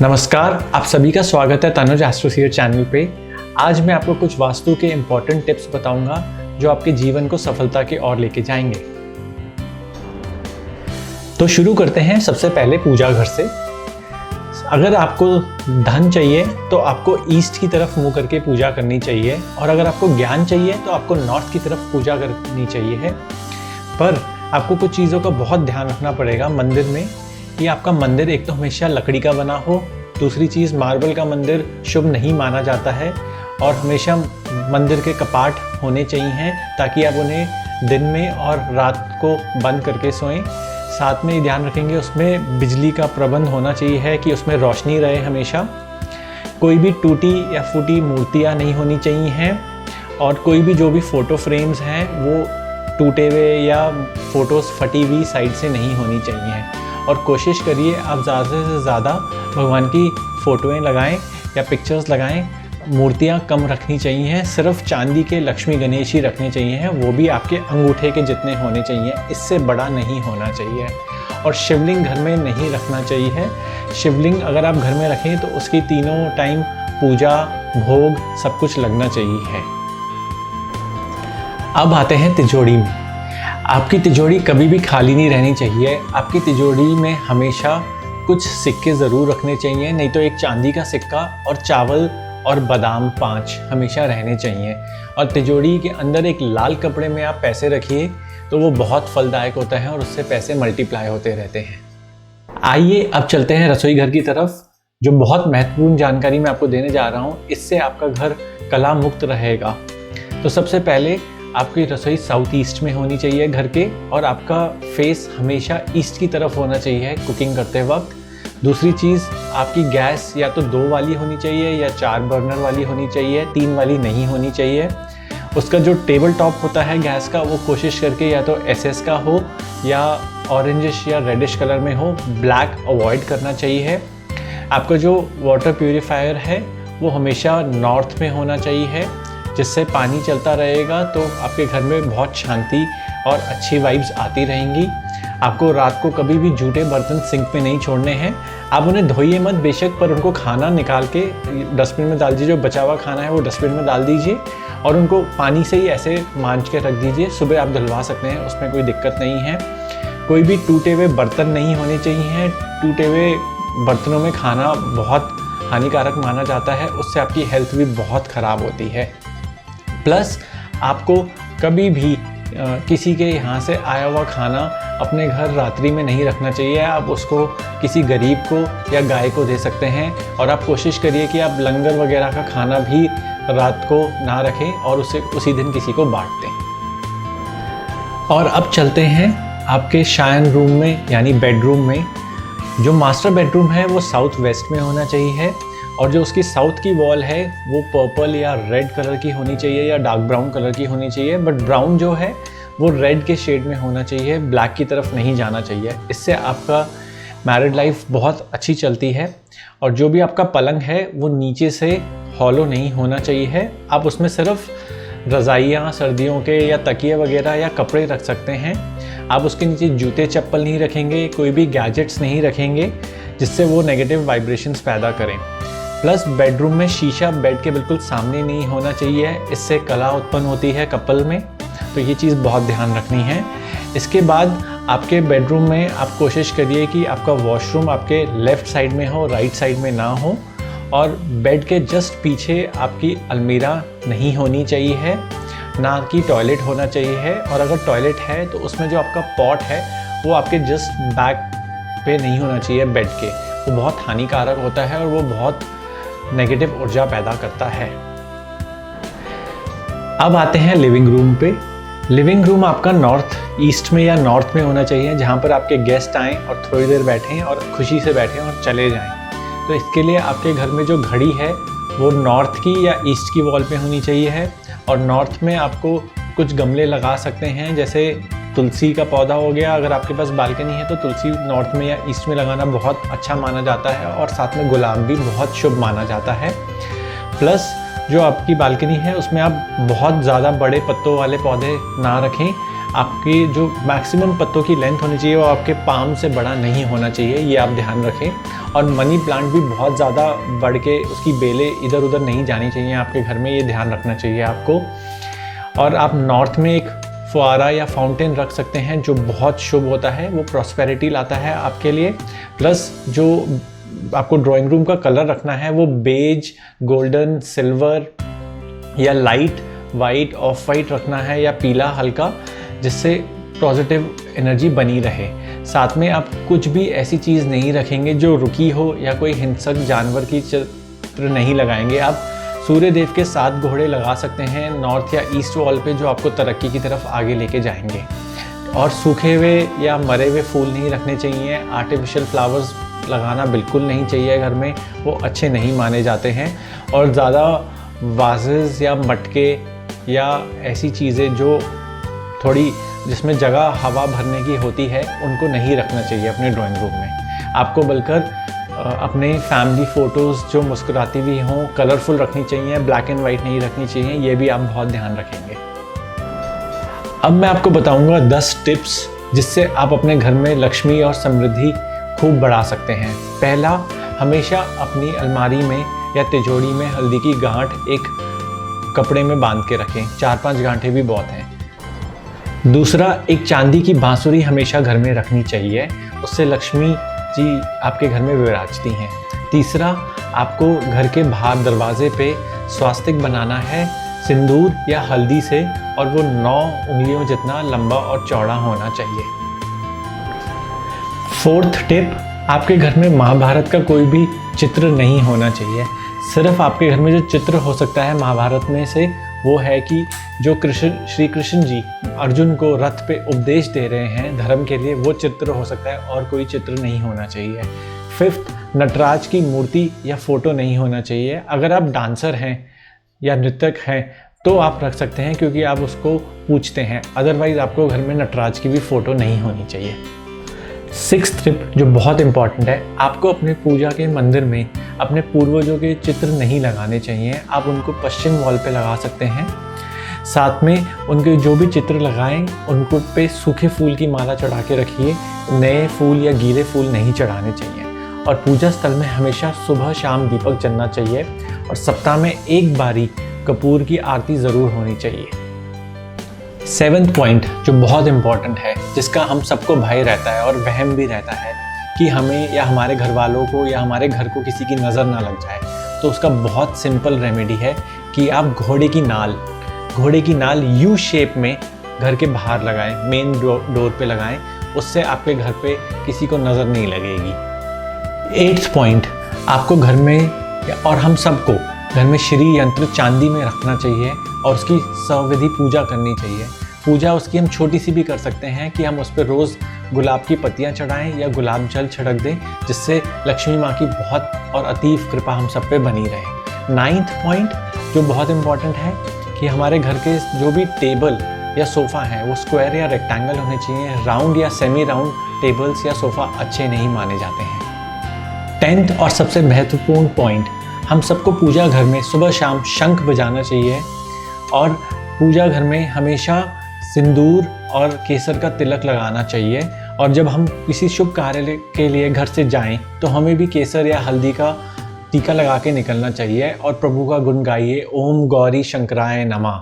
नमस्कार, आप सभी का स्वागत है तनुज एस्ट्रोसीयर चैनल पे। आज मैं आपको कुछ वास्तु के इम्पोर्टेंट टिप्स बताऊंगा जो आपके जीवन को सफलता की ओर लेके जाएंगे। तो शुरू करते हैं सबसे पहले पूजा घर से। अगर आपको धन चाहिए तो आपको ईस्ट की तरफ मुंह करके पूजा करनी चाहिए, और अगर आपको ज्ञान चाहिए तो आपको नॉर्थ की तरफ पूजा करनी चाहिए है। पर आपको कुछ चीज़ों का बहुत ध्यान रखना पड़ेगा मंदिर में कि आपका मंदिर एक तो हमेशा लकड़ी का बना हो, दूसरी चीज़ मार्बल का मंदिर शुभ नहीं माना जाता है, और हमेशा मंदिर के कपाट होने चाहिए ताकि आप उन्हें दिन में और रात को बंद करके सोएं। साथ में ध्यान रखेंगे उसमें बिजली का प्रबंध होना चाहिए है कि उसमें रोशनी रहे हमेशा। कोई भी टूटी या फूटी मूर्तियाँ नहीं होनी चाहिए हैं, और कोई भी जो भी फ़ोटो फ्रेम्स हैं वो टूटे हुए या फ़ोटोज़ फटी हुई साइड से नहीं होनी चाहिए। और कोशिश करिए आप ज़्यादा से ज़्यादा भगवान की फ़ोटोएं लगाएं या पिक्चर्स लगाएं। मूर्तियां कम रखनी चाहिए, सिर्फ चांदी के लक्ष्मी गणेश ही रखने चाहिए हैं, वो भी आपके अंगूठे के जितने होने चाहिए, इससे बड़ा नहीं होना चाहिए। और शिवलिंग घर में नहीं रखना चाहिए। शिवलिंग अगर आप घर में रखें तो उसकी तीनों टाइम पूजा भोग सब कुछ लगना चाहिए है। अब आते हैं तिजोरी में। आपकी तिजोरी कभी भी खाली नहीं रहनी चाहिए। आपकी तिजोरी में हमेशा कुछ सिक्के ज़रूर रखने चाहिए, नहीं तो एक चांदी का सिक्का और चावल और बादाम 5 हमेशा रहने चाहिए। और तिजोरी के अंदर एक लाल कपड़े में आप पैसे रखिए तो वो बहुत फलदायक होता है और उससे पैसे मल्टीप्लाई होते रहते हैं। आइए अब चलते हैं रसोई घर की तरफ, जो बहुत महत्वपूर्ण जानकारी मैं आपको देने जा रहा हूँ। इससे आपका घर कला मुक्त रहेगा। तो सबसे पहले आपकी रसोई साउथ ईस्ट में होनी चाहिए घर के, और आपका फेस हमेशा ईस्ट की तरफ होना चाहिए कुकिंग करते वक्त। दूसरी चीज़, आपकी गैस या तो 2 वाली होनी चाहिए या 4 बर्नर वाली होनी चाहिए, 3 वाली नहीं होनी चाहिए। उसका जो टेबल टॉप होता है गैस का, वो कोशिश करके या तो एसएस का हो या ऑरेंजिश या रेडिश कलर में हो, ब्लैक अवॉइड करना चाहिए। आपका जो वाटर प्यूरीफायर है वो हमेशा नॉर्थ में होना चाहिए, जिससे पानी चलता रहेगा तो आपके घर में बहुत शांति और अच्छी वाइब्स आती रहेंगी। आपको रात को कभी भी जूठे बर्तन सिंक में नहीं छोड़ने हैं। आप उन्हें धोइए मत बेशक, पर उनको खाना निकाल के डस्टबिन में डाल दीजिए। जो बचा हुआ खाना है वो डस्टबिन में डाल दीजिए और उनको पानी से ही ऐसे मांज के रख दीजिए। सुबह आप धुलवा सकते हैं, उसमें कोई दिक्कत नहीं है। कोई भी टूटे हुए बर्तन नहीं होने चाहिए। टूटे हुए बर्तनों में खाना बहुत हानिकारक माना जाता है, उससे आपकी हेल्थ भी बहुत ख़राब होती है। प्लस आपको कभी भी किसी के यहाँ से आया हुआ खाना अपने घर रात्रि में नहीं रखना चाहिए। आप उसको किसी गरीब को या गाय को दे सकते हैं, और आप कोशिश करिए कि आप लंगर वगैरह का खाना भी रात को ना रखें और उसे उसी दिन किसी को बांट दें। और अब चलते हैं आपके शयन रूम में यानी बेडरूम में। जो मास्टर बेडरूम है वो साउथ वेस्ट में होना चाहिए, और जो उसकी साउथ की वॉल है वो पर्पल या रेड कलर की होनी चाहिए या डार्क ब्राउन कलर की होनी चाहिए। बट ब्राउन जो है वो रेड के शेड में होना चाहिए, ब्लैक की तरफ नहीं जाना चाहिए। इससे आपका मैरिड लाइफ बहुत अच्छी चलती है। और जो भी आपका पलंग है वो नीचे से हॉलो नहीं होना चाहिए है। आप उसमें सिर्फ रज़ाइयाँ सर्दियों के या तकिए वगैरह या कपड़े रख सकते हैं। आप उसके नीचे जूते चप्पल नहीं रखेंगे, कोई भी गैजेट्स नहीं रखेंगे जिससे वो नेगेटिव वाइब्रेशंस पैदा करें। प्लस बेडरूम में शीशा बेड के बिल्कुल सामने नहीं होना चाहिए, इससे कला उत्पन्न होती है कपल में। तो ये चीज़ बहुत ध्यान रखनी है। इसके बाद आपके बेडरूम में आप कोशिश करिए कि आपका वॉशरूम आपके लेफ़्ट साइड में हो, राइट साइड में ना हो, और बेड के जस्ट पीछे आपकी अलमीरा नहीं होनी चाहिए है, ना कि टॉयलेट होना चाहिए है। और अगर टॉयलेट है तो उसमें जो आपका पॉट है वो आपके जस्ट बैक पे नहीं होना चाहिए बेड के। वो बहुत हानिकारक होता है और वो बहुत नेगेटिव ऊर्जा पैदा करता है। अब आते हैं लिविंग रूम पे। लिविंग रूम आपका नॉर्थ ईस्ट में या नॉर्थ में होना चाहिए, जहाँ पर आपके गेस्ट आएँ और थोड़ी देर बैठें और खुशी से बैठें और चले जाएं। तो इसके लिए आपके घर में जो घड़ी है वो नॉर्थ की या ईस्ट की वॉल पे होनी चाहिए है। और नॉर्थ में आपको कुछ गमले लगा सकते हैं, जैसे तुलसी का पौधा हो गया। अगर आपके पास बालकनी है तो तुलसी नॉर्थ में या ईस्ट में लगाना बहुत अच्छा माना जाता है, और साथ में गुलाब भी बहुत शुभ माना जाता है। प्लस जो आपकी बालकनी है उसमें आप बहुत ज़्यादा बड़े पत्तों वाले पौधे ना रखें। आपकी जो मैक्सिमम पत्तों की लेंथ होनी चाहिए वो आपके पाम से बड़ा नहीं होना चाहिए, ये आप ध्यान रखें। और मनी प्लांट भी बहुत ज़्यादा बढ़ के उसकी बेलें इधर उधर नहीं जानी चाहिए आपके घर में, ये ध्यान रखना चाहिए आपको। और आप नॉर्थ में एक फुआरा या फाउंटेन रख सकते हैं जो बहुत शुभ होता है, वो प्रॉस्पेरिटी लाता है आपके लिए। प्लस जो आपको ड्राइंग रूम का कलर रखना है वो बेज, गोल्डन, सिल्वर या लाइट वाइट, ऑफ वाइट रखना है या पीला हल्का, जिससे पॉजिटिव एनर्जी बनी रहे। साथ में आप कुछ भी ऐसी चीज़ नहीं रखेंगे जो रुकी हो या कोई हिंसक जानवर की चित्र नहीं लगाएंगे। आप सूर्य देव के 7 घोड़े लगा सकते हैं नॉर्थ या ईस्ट वॉल पे, जो आपको तरक्की की तरफ आगे लेके जाएंगे। और सूखे हुए या मरे हुए फूल नहीं रखने चाहिए। आर्टिफिशियल फ्लावर्स लगाना बिल्कुल नहीं चाहिए घर में, वो अच्छे नहीं माने जाते हैं। और ज़्यादा वाजेस या मटके या ऐसी चीज़ें जो थोड़ी जिसमें जगह हवा भरने की होती है, उनको नहीं रखना चाहिए अपने ड्राइंग रूम में। आपको बल्कि अपने फैमिली फ़ोटोज़ जो मुस्कुराती हुई हों कलरफुल रखनी चाहिए, ब्लैक एंड वाइट नहीं रखनी चाहिए, ये भी आप बहुत ध्यान रखेंगे। अब मैं आपको बताऊंगा 10 टिप्स जिससे आप अपने घर में लक्ष्मी और समृद्धि खूब बढ़ा सकते हैं। पहला, हमेशा अपनी अलमारी में या तिजोरी में हल्दी की गांठ एक कपड़े में बांध के रखें, 4-5 गांठें भी बहुत हैं। दूसरा, एक चांदी की बांसुरी हमेशा घर में रखनी चाहिए, उससे लक्ष्मी जी आपके घर में विराजती हैं। तीसरा, आपको घर के बाहर दरवाजे पे स्वास्तिक बनाना है सिंदूर या हल्दी से, और वो 9 उंगलियों जितना लंबा और चौड़ा होना चाहिए। फोर्थ टिप, आपके घर में महाभारत का कोई भी चित्र नहीं होना चाहिए। सिर्फ आपके घर में जो चित्र हो सकता है महाभारत में से, वो है कि जो श्री कृष्ण जी अर्जुन को रथ पे उपदेश दे रहे हैं धर्म के लिए, वो चित्र हो सकता है और कोई चित्र नहीं होना चाहिए। फिफ्थ, नटराज की मूर्ति या फोटो नहीं होना चाहिए। अगर आप डांसर हैं या नृत्यक हैं तो आप रख सकते हैं क्योंकि आप उसको पूजते हैं, अदरवाइज आपको घर में नटराज की भी फोटो नहीं होनी चाहिए। सिक्स्थ टिप जो बहुत इंपॉर्टेंट है, आपको अपने पूजा के मंदिर में अपने पूर्वजों के चित्र नहीं लगाने चाहिए। आप उनको पश्चिम वॉल पे लगा सकते हैं। साथ में उनके जो भी चित्र लगाएं उनको पे सूखे फूल की माला चढ़ा के रखिए, नए फूल या गीले फूल नहीं चढ़ाने चाहिए। और पूजा स्थल में हमेशा सुबह शाम दीपक जलना चाहिए और सप्ताह में एक बारी कपूर की आरती ज़रूर होनी चाहिए। 7th पॉइंट जो बहुत इम्पॉर्टेंट है, जिसका हम सबको भय रहता है और वहम भी रहता है कि हमें या हमारे घर वालों को या हमारे घर को किसी की नज़र ना लग जाए, तो उसका बहुत सिंपल रेमेडी है कि आप घोड़े की नाल यू शेप में घर के बाहर लगाएं, मेन डोर पे लगाएं, उससे आपके घर पे किसी को नज़र नहीं लगेगी। 8th पॉइंट, आपको घर में और हम सबको घर में श्री यंत्र चांदी में रखना चाहिए और उसकी सविधि पूजा करनी चाहिए। पूजा उसकी हम छोटी सी भी कर सकते हैं कि हम उस पर रोज़ गुलाब की पत्तियां चढ़ाएं या गुलाब जल छिड़क दें, जिससे लक्ष्मी माँ की बहुत और अतीव कृपा हम सब पे बनी रहे। 9th पॉइंट जो बहुत इम्पॉर्टेंट है कि हमारे घर के जो भी टेबल या सोफ़ा हैं वो स्क्वायर या रेक्टेंगल होने चाहिए। राउंड या सेमी राउंड टेबल्स या सोफ़ा अच्छे नहीं माने जाते हैं। 10th और सबसे महत्वपूर्ण पॉइंट, हम सबको पूजा घर में सुबह शाम शंख बजाना चाहिए और पूजा घर में हमेशा सिंदूर और केसर का तिलक लगाना चाहिए। और जब हम किसी शुभ कार्य के लिए घर से जाएं तो हमें भी केसर या हल्दी का टीका लगा के निकलना चाहिए और प्रभु का गुण गाइए, ओम गौरी शंकराय नमः।